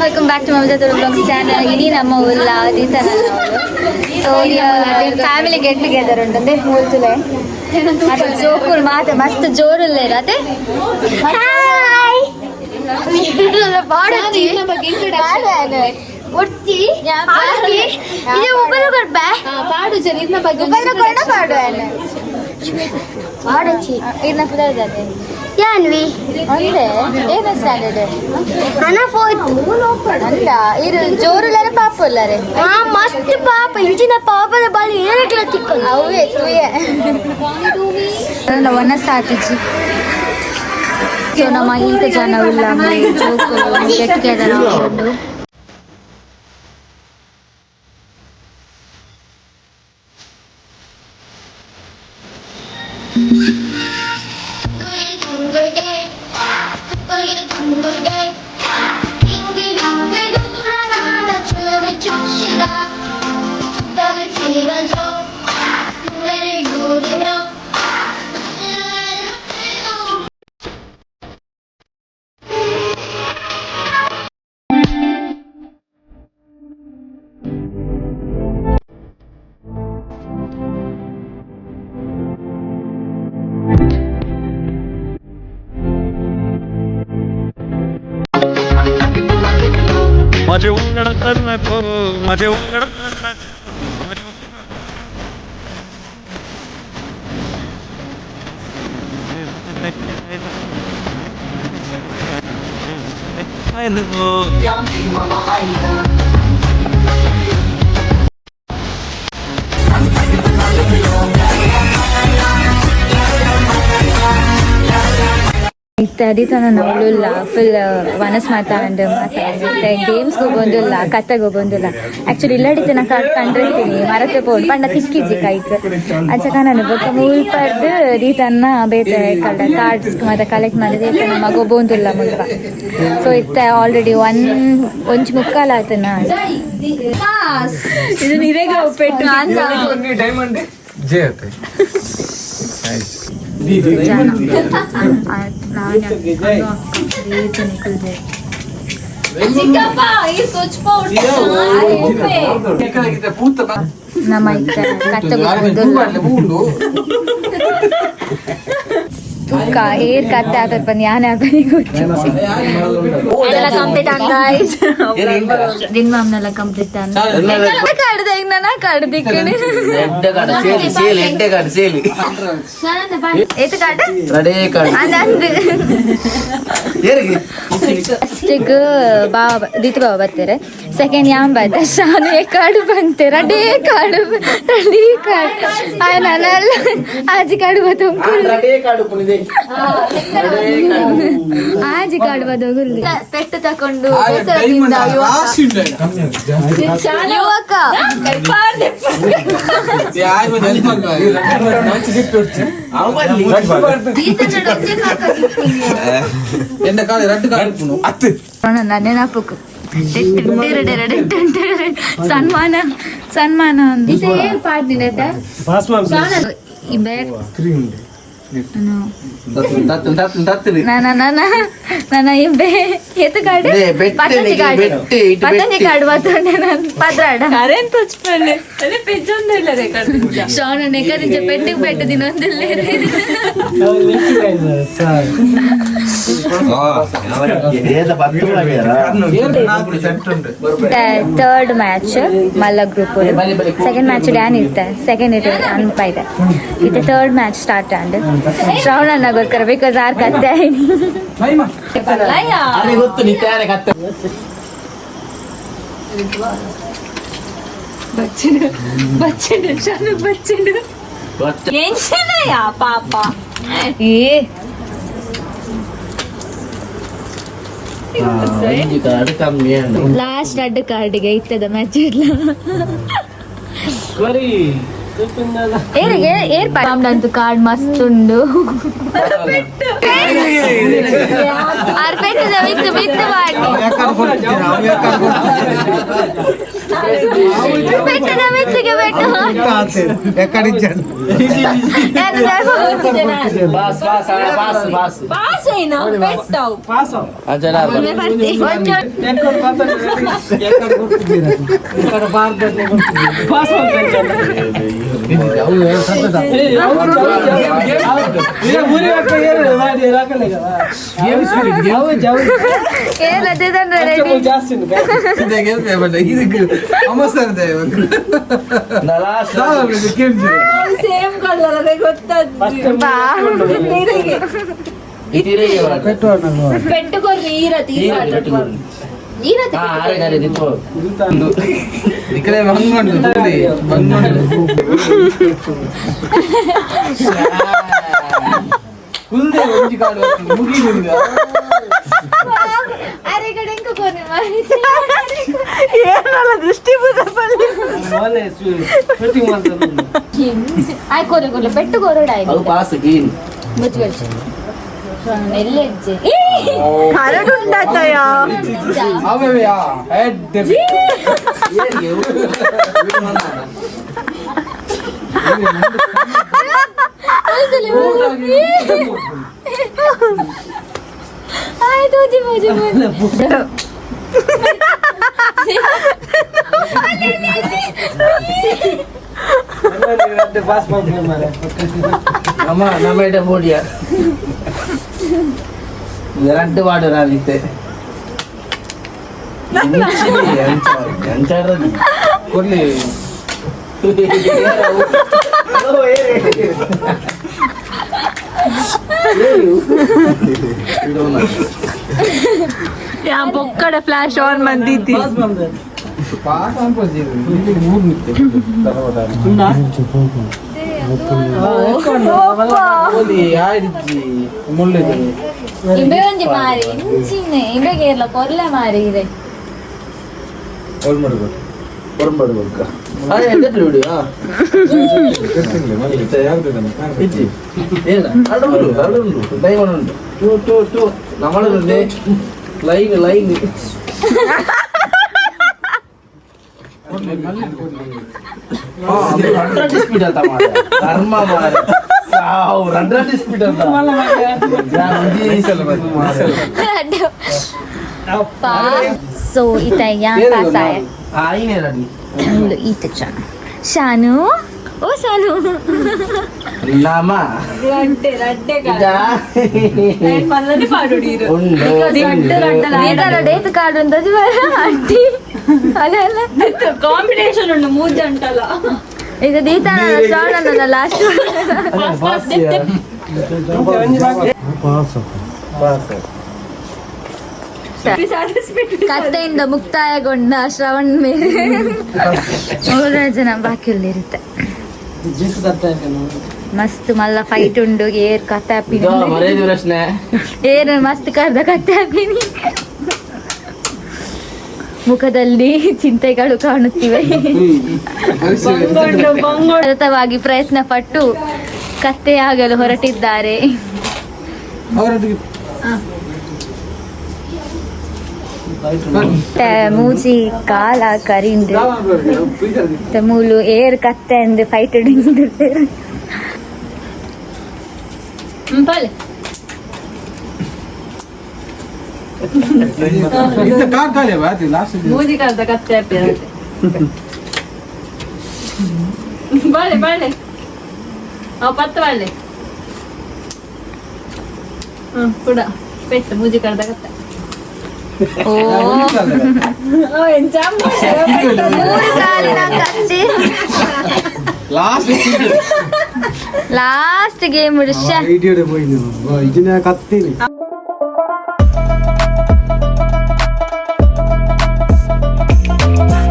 Welcome back to Mamata Tulu blogs channel. ಇಡೀ ನಮ್ಮ ಊರ್ಲ ದೀತನ ಸೊ ಫ್ಯಾಮಿಲಿ ಗೆಟ್ ಟುಗೆದರ್ ಉಂಟಂದೆ ಮೂರ್ತುಲೆ ಅದೇ ಜೋಕುಲ್ ಮಾತೆ ಮಸ್ತ್ ಜೋರುಲ್ಲೇ ಅದೇ ಪಾಡು ಜನ ಇನ್ನ ಬಗ್ಗೆ ಯಾನ್ವಿ ಅಂದೆ ಏನ ಸ್ಟ್ಯಾಂಡರ್ಡ್ ಅನ ಫೋರ್ತ್ ಅಂದ ಇರು ಜೋರುಲ್ಲರೆ ಪಾಪ ಉಲ್ಲರೆ ಮಸ್ತ್ ಪಾಪ ಇಂಚಿನ ಪಾಪದ ಬಾಲಿ ಏನಕ್ಲ ತಿಕ್ಕೊಂಡು ಅವೇ ತುಯೆ ವನ ಸಾತಿಜಿ ಸೊ ನಮ್ಮ ಈಗ ಜನವಿಲ್ಲ ಜೋಕು ಗೆಟ್ ಟುಗೆದರ್ ಹಾಕೊಂಡು माझे उंगड नको माझे उंगड ಇತ್ಯಾದಿತನ ನೋಡಲಿಲ್ಲ ಫುಲ್ ವನಸ್ ಮಾತಾಡಂಡು ಮತ್ತೆ ಗೇಮ್ಸ್ಗೆ ಹೋಗೋದಿಲ್ಲ ಕತೆಗೆ ಹೋಗೋದಿಲ್ಲ ಆ್ಯಕ್ಚುಲಿ ಇಲ್ಲಡಿತೆ ನಾ ಕಂಡಿರ್ತೀನಿ ಮರತೆ ಪೋಡ್ ಪಂಡ ತಿಕ್ಕಿಜಿ ಕೈಗೆ ಅಚ್ಚಕ ನಾನು ಬೊಕ್ಕ ಮುಲ್ಪದ್ದು ರೀತನ್ನ ಬೇತೆ ಕಳ್ಳ ಕಾರ್ಡ್ಸ್ ಮತ್ತೆ ಕಲೆಕ್ಟ್ ಮಾಡಿದ ನಮಗೆ ಹೋಗೋದಿಲ್ಲ ಮುಲ್ಪ ಸೊ ಇತ್ತ ಆಲ್ರೆಡಿ ಒಂಚು ಮುಕ್ಕಾಲ ಆತನ ಇದು ನಿರೇಗ ಉಪ್ಪೆಟ್ಟು ನಮ್ಮ ಏರ್ ಕತ್ತೆ ಆಗ್ತದೆ ಬಂದು ಯಾನೆ ಆಗ್ತದೆ ಕಂಪ್ಲೀಟ್ ಗೈಸ್ ದಿನ ಮಾಮ್ನೆಲ್ಲ ಕಂಪ್ಲೀಟ್ ಕಡ್ದೆ ಈಗ ನನ್ನ ಕಡ್ದಿಕ್ಕಣಿ ಏತು ಕಾಡ ಫಸ್ಟಿಗೆ ದೀತು ಬಾವ ಬರ್ತಾರೆ ಸೆಕೆಂಡ್ ಯಾಮ್ ಬರ್ತ ಶಾನು ಕಾಡು ಬಂತೆ ರಡೇ ಕಾಡು ನಾನೆಲ್ಲ ಆಜಿ ಕಾಡು ಆಜಿ ಕಾಡು ಬದೋಗುಲ್ಲಿ ಪೆಟ್ಟು ತಕೊಂಡು ಯುವಕ ನೆನಪು ಸನ್ಮಾನ ಸನ್ಮಾನ ನನ್ನ ಇಬ್ಬೆ ಎತ್ತು ಕಾಡು ಪತಂಜಿ ಕಾಡು ಬತ್ತೊಂಡೆ ನಾನು ಪದ್ರಾಡ ಅರೇನ್ ತುಚ್ಪಲ್ಲೆ ಅದೇ ಪೆಜ್ಜೊಂದಿಲ್ಲ ಶಾನ ನೆಕರಿಂಚ ಪೆಟ್ಟಿಗೆ ಪೆಟ್ಟು ದಿನೊಂದಿಲ್ಲ ಥರ್ಡ್ ಮ್ಯಾಚ್ ಮಲ್ಲ ಗ್ರೂಪ್ ಸೆಕೆಂಡ್ ಮ್ಯಾಚ್ ಡ್ಯಾನ್ ಇರ್ತೆ ಸೆಕೆಂಡ್ ಇಟ್ ಅನ್ಪ ಇದೆ ಇದು ಥರ್ಡ್ ಮ್ಯಾಚ್ ಸ್ಟಾರ್ಟ್ ಆಂಡ್ ಶ್ರಾವಣ ನಗೋಸ್ಕರ ಬಿಕಾಸ್ ಆರ್ ಕತ್ತೆ ಪಾಪ ಏ ಲಾಸ್ಟ್ ರೆಡ್ ಕಾರ್ಡ್ಗೆ ಇತ್ತದ ಮ್ಯಾಚ್ ಇಲ್ಲ ಏನಿಗೆ ಏರ್ ಪಾಮ್ಡಂತೂ ಕಾರ್ಡ್ ಮಸ್ತ್ ಉಂಡು ಅರ್ಪೆಟ್ಟದ ಮಿತ್ತು ಮಿತ್ತು ಮಾಡಿ ಬೆಟ್ಟದ ಮಿತ್ತಿಗೆ ಬೆಟ್ಟು ಸೇಮ್ ಕಲರ್ ಅದೇ ಗೊತ್ತಾಗ್ತದೆ ಈರತಿ ಏನಲ್ಲ ದೃಷ್ಟಿ ಆಯ್ಕೋಲೆ ಪೆಟ್ಟು ಕೊರಡ ನೆಲ್ಲೆಜ್ಜೆ ಹರಡುಂಡಾತಯ ಆಯ್ತು ನಮ್ಮ ಬೋಡಿಯ ಎರಡು ವಾಡರಾಗಿತ್ತೆ ಕೊಡ್ಲಿ పొక్కడ ఫ్లాష్ ఆన్ మంది ഇമ്പെ ಒಂಜಿ ಮಾರಿ ಇಂಚಿನೆ ಇമ്പೆ ಕೇರ್ಲ ಕೊರ್ಲೆ ಮಾರಿ ಇದೆ So ita yang pasay. Ini tadi. Mulu ita chan. Shanu. Oh Shanu. Nama. Rante kan. Ida. Main malladi paadodiru. Undu. Ida date card undadi vara aunty. Ala combination undu mood antala. Iga dita na shot anna last. Pass. ಕಥೆಯಿಂದ ಮುಕ್ತಾಯಗೊಂಡ ಶ್ರವಣ್ ಮೇಲೆ 3 ಜನ ಬಾಕಿಯಲ್ಲಿರುತ್ತೆ. ಮಸ್ತ್ ಮಲ್ಲ fight ಉಂಡು air ಕತೆ ಹಾಪಿನಿ air ಮಸ್ತ್ ಕರ್ದ ಕತೆ ಹಾಪಿನಿ ಮುಖದಲ್ಲಿ ಚಿಂತೆಗಳು ಕಾಣುತ್ತಿವೆ. ಸತತವಾಗಿ ಪ್ರಯತ್ನ ಪಟ್ಟು ಕತ್ತೆಯಾಗಲು ಹೊರಟಿದ್ದಾರೆ. ಮೂಜಿ ಕಾಲ ಕರಿಂದು ಮೂಲು ಏರ್ ಕತ್ತೆ ಅಂದು ಫೈಟ್ ಮೂಜಿ ಕಾಲದ ಕತ್ತೆ ಬಾಳೆ ಬಾಳೆ ಅವ್ ಪತ್ತು ಬಾಳೆ ಕೂಡ ಪೆಟ್ಟು ಮೂಜಿ ಕಾಲದ ಕತ್ತೆ. Last game